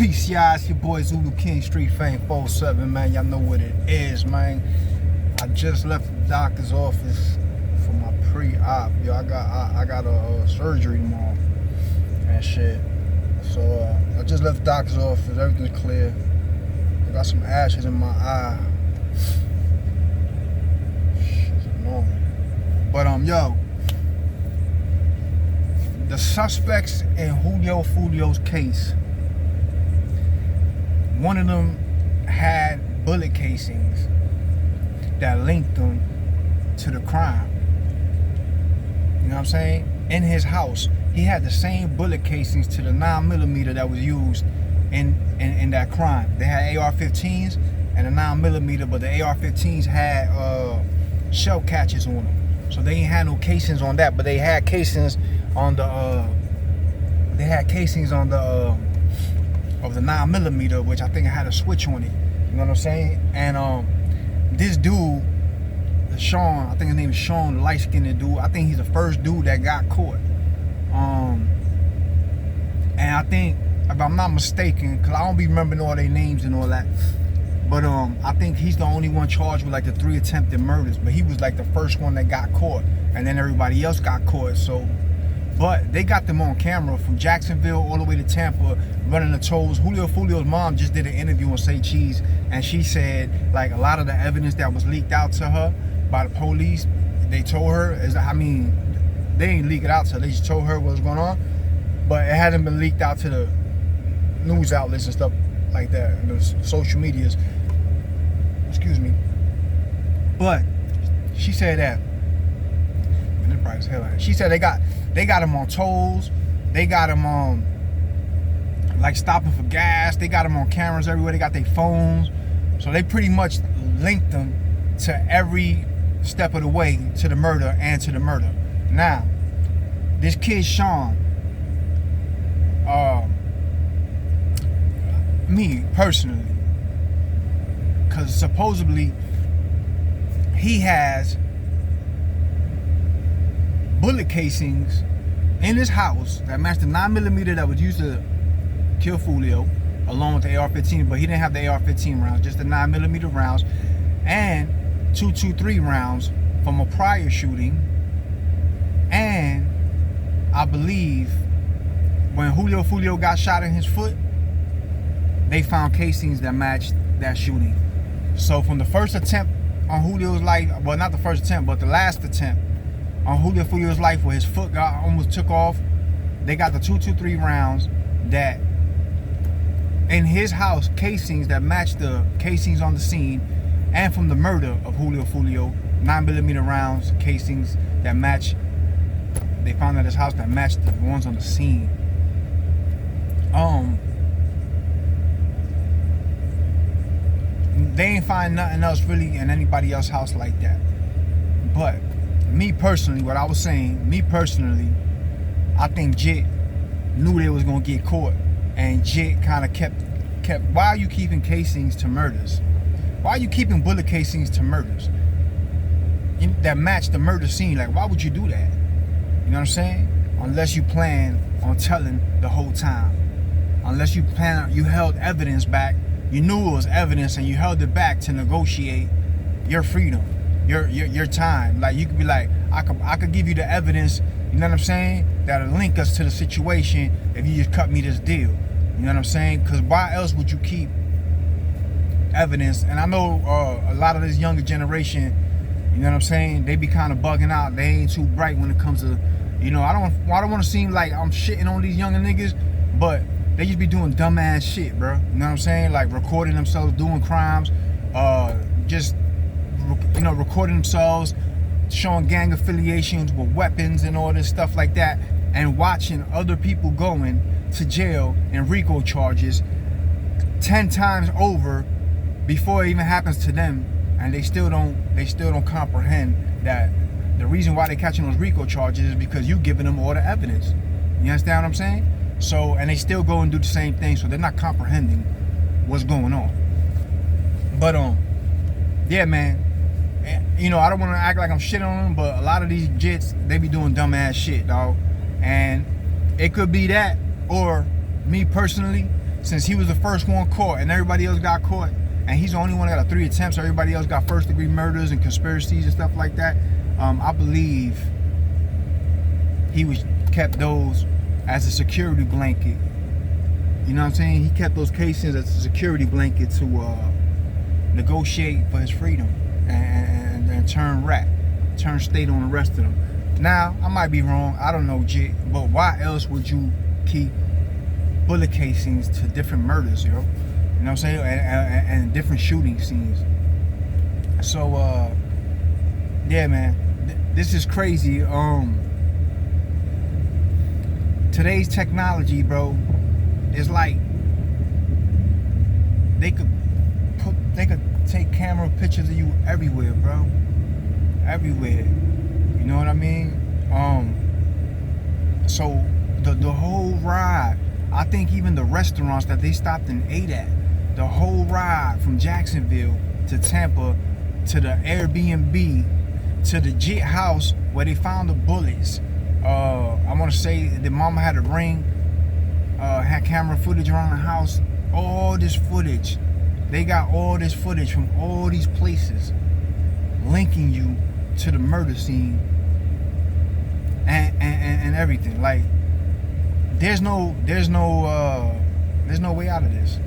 Peace, y'all. It's your boy Zulu King, Street Fame 47, man. Y'all know what it is, man. I just left the doctor's office for my pre-op. Yo, I got a surgery tomorrow and shit. So I just left the doctor's office. Everything's clear. I got some ashes in my eye. Shit's annoying. But yo, the suspects in Foolio's case, one of them had bullet casings that linked them to the crime. You know what I'm saying? In his house, he had the same bullet casings to the 9mm that was used in that crime. They had AR-15s and a 9mm, but the AR-15s had shell catches on them. So they ain't had no casings on that, but they had casings on the of the 9mm, which I think had a switch on it. You know what I'm saying? And this dude, Sean, I think his name is Sean, the light-skinned dude. I think he's the first dude that got caught. And I think, if I'm not mistaken, because I don't be remembering all their names and all that, but I think he's the only one charged with like the 3 attempted murders. But he was like the first one that got caught, and then everybody else got caught. So, but they got them on camera from Jacksonville all the way to Tampa, running the tolls. Foolio's mom just did an interview on Say Cheese, and she said like a lot of the evidence that was leaked out to her by the police, they told her, they ain't leak it out to her, they just told her what was going on, but it hadn't been leaked out to the news outlets and stuff like that, and the social medias. Excuse me. But she said that, man, it's bright as hell. She said they got them on tolls, they got them on like stopping for gas, they got them on cameras everywhere, they got their phones, so they pretty much linked them to every step of the way to the murder and to the murder. Now, this kid Sean, me personally, because supposedly he has bullet casings in his house that match the 9mm that was used to kill Foolio, along with the AR-15, but he didn't have the AR-15 rounds, just the 9mm rounds, and 223 rounds from a prior shooting. And I believe when Foolio got shot in his foot, they found casings that matched that shooting. So from the first attempt on Foolio's life, well, not the first attempt, but the last attempt on Foolio's life, where his foot almost took off, they got the 223 rounds that in his house, casings that matched the casings on the scene, and from the murder of Foolio, 9mm rounds, casings that match. They found at his house that matched the ones on the scene. They ain't find nothing else really in anybody else's house like that. But me personally, what I was saying, I think Jit knew they was gonna get caught, and Jit kind of kept. Why are you keeping casings to murders? Why are you keeping bullet casings to murders that match the murder scene? Like, why would you do that? You know what I'm saying? Unless you plan on telling the whole time. Unless you held evidence back. You knew it was evidence and you held it back to negotiate your freedom, your time. Like, you could be like, I could give you the evidence, you know what I'm saying, that'll link us to the situation if you just cut me this deal. You know what I'm saying? Because why else would you keep evidence? And I know a lot of this younger generation, you know what I'm saying, they be kind of bugging out. They ain't too bright when it comes to, you know, I don't want to seem like I'm shitting on these younger niggas, but they just be doing dumbass shit, bro. You know what I'm saying? Like recording themselves doing crimes, recording themselves, showing gang affiliations with weapons and all this stuff like that, and watching other people going to jail and RICO charges 10 times over before it even happens to them, and they still don't comprehend that the reason why they're catching those RICO charges is because you giving them all the evidence. You understand what I'm saying? So, and they still go and do the same thing, so they're not comprehending what's going on. But yeah, man, you know, I don't want to act like I'm shitting on them, but a lot of these jits, they be doing dumbass shit, dog. And it could be that, or me personally, since he was the first one caught and everybody else got caught, and he's the only one that got 3 attempts, everybody else got first degree murders and conspiracies and stuff like that, I believe he was kept those as a security blanket. You know what I'm saying? He kept those cases as a security blanket to negotiate for his freedom and turn state on the rest of them. Now, I might be wrong, I don't know, Jit, but why else would you keep bullet casings to different murders, yo? You know what I'm saying? And different shooting scenes. So, yeah, man, this is crazy. Today's technology, bro, is like they could take camera pictures of you everywhere, bro. Everywhere. You know what I mean? So the whole ride, I think even the restaurants that they stopped and ate at, the whole ride from Jacksonville to Tampa to the Airbnb to the JIT house where they found the bullets. I want to say the mama had a ring, had camera footage around the house. All this footage, they got all this footage from all these places, linking you to the murder scene and everything. Like, there's no way out of this.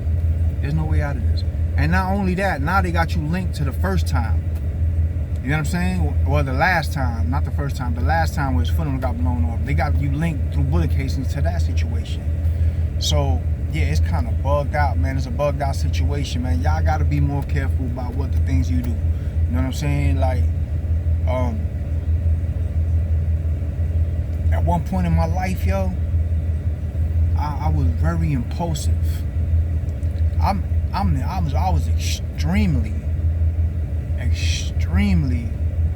There's no way out of this. And not only that, now they got you linked to the first time. You know what I'm saying? Well, the last time, not the first time. The last time where his funnel got blown off. They got you linked through bullet casings to that situation. So, yeah, it's kind of bugged out, man. It's a bugged out situation, man. Y'all got to be more careful about what the things you do. You know what I'm saying? Like, at one point in my life, yo, I was very impulsive. I was extremely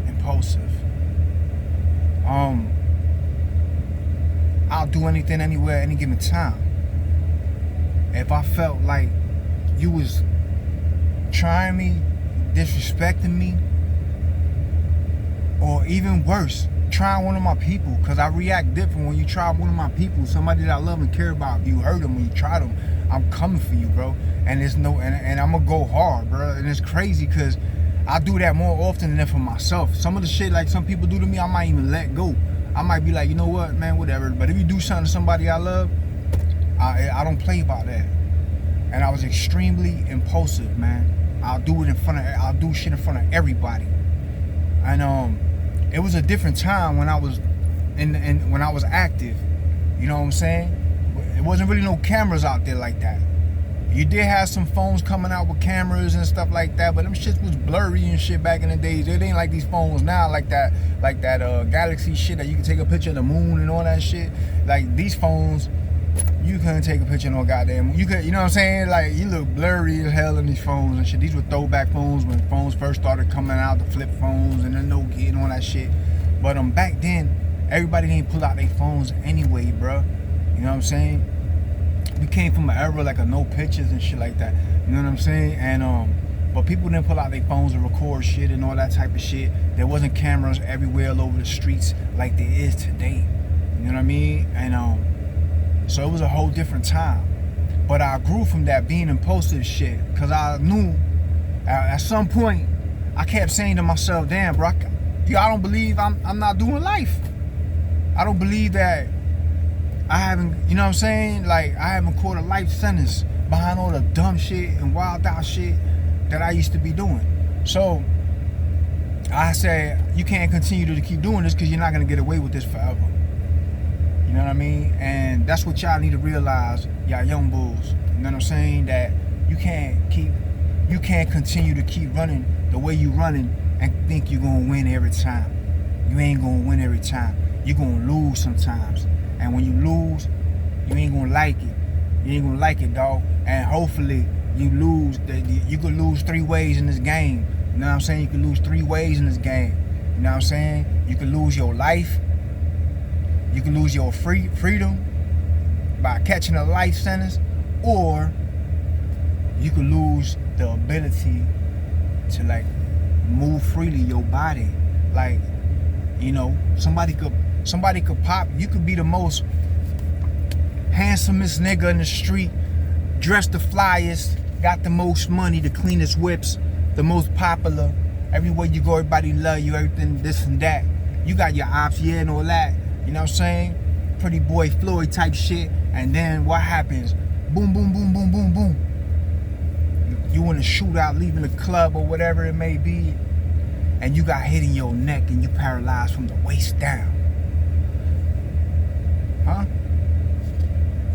impulsive. I'll do anything, anywhere, any given time. If I felt like you was trying me, disrespecting me, or even worse, trying one of my people, because I react different when you try one of my people, somebody that I love and care about. If you hurt them when you try them, I'm coming for you, bro. And there's no, and I'm gonna go hard, bro. And it's crazy because I do that more often than for myself. Some of the shit like some people do to me, I might even let go. I might be like, you know what, man, whatever. But if you do something to somebody I love, I don't play about that. And I was extremely impulsive, man. I'll do shit in front of everybody. And it was a different time when I was when I was active. You know what I'm saying? It wasn't really no cameras out there like that. You did have some phones coming out with cameras and stuff like that, but them shits was blurry and shit back in the days. It ain't like these phones now, like that Galaxy shit that you can take a picture of the moon and all that shit. Like these phones, you couldn't take a picture of no goddamn. You could, you know what I'm saying? Like you look blurry as hell in these phones and shit. These were throwback phones when phones first started coming out, the flip phones and the Nokia and all that shit. But back then, everybody didn't pull out their phones anyway, bro. You know what I'm saying? We came from an era like a no pictures and shit like that. You know what I'm saying? And but people didn't pull out their phones to record shit and all that type of shit. There wasn't cameras everywhere all over the streets like there is today. You know what I mean? And so it was a whole different time. But I grew from that being impulsive shit, because I knew at some point I kept saying to myself, damn, bro, I don't believe I'm not doing life. I don't believe that I haven't, you know what I'm saying? Like, I haven't caught a life sentence behind all the dumb shit and wild out shit that I used to be doing. So I said, you can't continue to keep doing this because you're not going to get away with this forever. You know what I mean? And that's what y'all need to realize, y'all young bulls. You know what I'm saying? That you can't continue to keep running the way you running and think you're going to win every time. You ain't going to win every time. You're going to lose sometimes. And when you lose, you ain't gonna like it. You ain't gonna like it, dog. And hopefully you lose. You could lose 3 ways in this game. You know what I'm saying? You could lose 3 ways in this game. You know what I'm saying? You could lose your life. You could lose your freedom by catching a life sentence, or you could lose the ability to like move freely your body. Like, you know, somebody could pop, you could be the most handsomest nigga in the street, dressed the flyest, got the most money, the cleanest whips, the most popular. Everywhere you go, everybody love you, everything, this and that. You got your ops, yeah, and all that. You know what I'm saying? Pretty boy Floyd type shit. And then what happens? Boom, boom, boom, boom, boom, boom. You in a shootout, leaving the club or whatever it may be, and you got hit in your neck and you paralyzed from the waist down. Huh?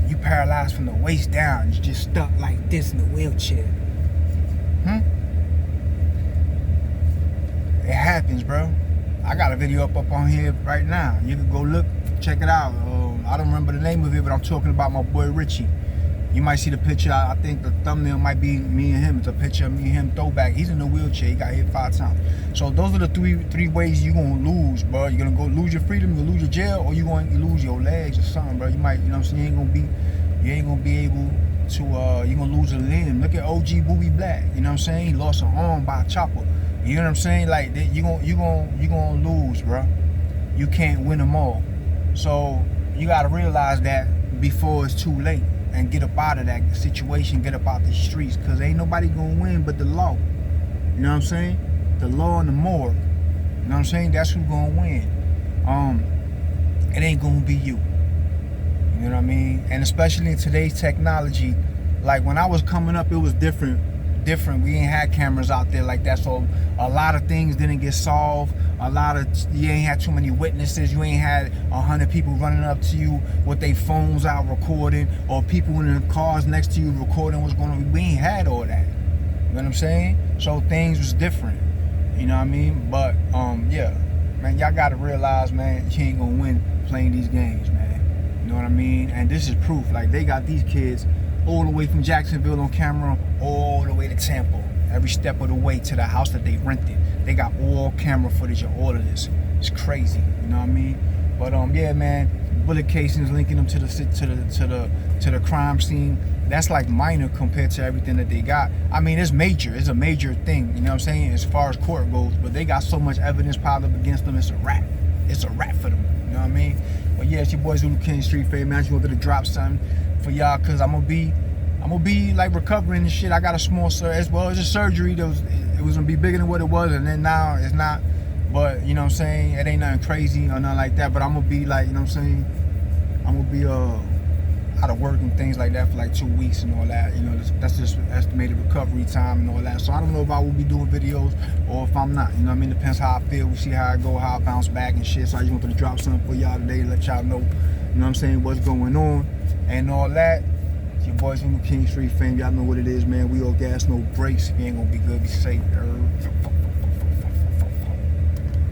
You paralyzed from the waist down. You just stuck like this in the wheelchair. It happens, bro. I got a video up on here right now. You can go look, check it out. I don't remember the name of it, but I'm talking about my boy Richie. You might see the picture. I think the thumbnail might be me and him. It's a picture of me and him throwback. He's in a wheelchair. He got hit 5 times. So those are the three ways you're gonna lose, bro. You're gonna go lose your freedom, you're gonna lose your jail, or you're gonna lose your legs or something, bro. You might, you know what I'm saying, you ain't gonna be able to you're gonna lose a limb. Look at OG Booby Black. You know what I'm saying? He lost an arm by a chopper. You know what I'm saying? Like you gonna lose, bro. You can't win them all. So you gotta realize that before it's too late. And get up out of that situation, get up out the streets, because ain't nobody gonna win but the law. You know what I'm saying? The law and the morgue. You know what I'm saying? That's who's gonna win. It ain't gonna be you. You know what I mean? And especially in today's technology, like when I was coming up, it was different. We ain't had cameras out there like that, so a lot of things didn't get solved. You ain't had too many witnesses. You ain't had 100 people running up to you with their phones out recording, or people in the cars next to you recording what's going on. We ain't had all that. You know what I'm saying? So things was different. You know what I mean? But yeah, man, y'all gotta realize, man, you ain't gonna win playing these games, man. You know what I mean? And this is proof. Like, they got these kids all the way from Jacksonville on camera, all the way to Tampa, every step of the way to the house that they rented. They got all camera footage of all of this. It's crazy, you know what I mean? But yeah, man, bullet casings linking them to the crime scene. That's like minor compared to everything that they got. I mean, it's major. It's a major thing, you know what I'm saying, as far as court goes. But they got so much evidence piled up against them. It's a wrap. It's a wrap for them. You know what I mean? But yeah, it's your boy Zulu King Street Fame, man. I just wanted to drop something for y'all, cause I'm gonna be like recovering and shit. I got a small as well as a surgery. It was gonna be bigger than what it was, and then now it's not. But you know what I'm saying, it ain't nothing crazy or nothing like that. But I'm gonna be like, you know what I'm saying, I'm gonna be out of work and things like that for like 2 weeks and all that. You know, that's just estimated recovery time and all that. So I don't know if I will be doing videos or if I'm not. You know what I mean? Depends how I feel. We see how I go, how I bounce back and shit. So I just wanted to drop something for y'all today to let y'all know, you know what I'm saying, what's going on and all that. It's your boys from the King Street Fame. Y'all know what it is, man. We all gas, no brakes. If you ain't gonna be good, be safe.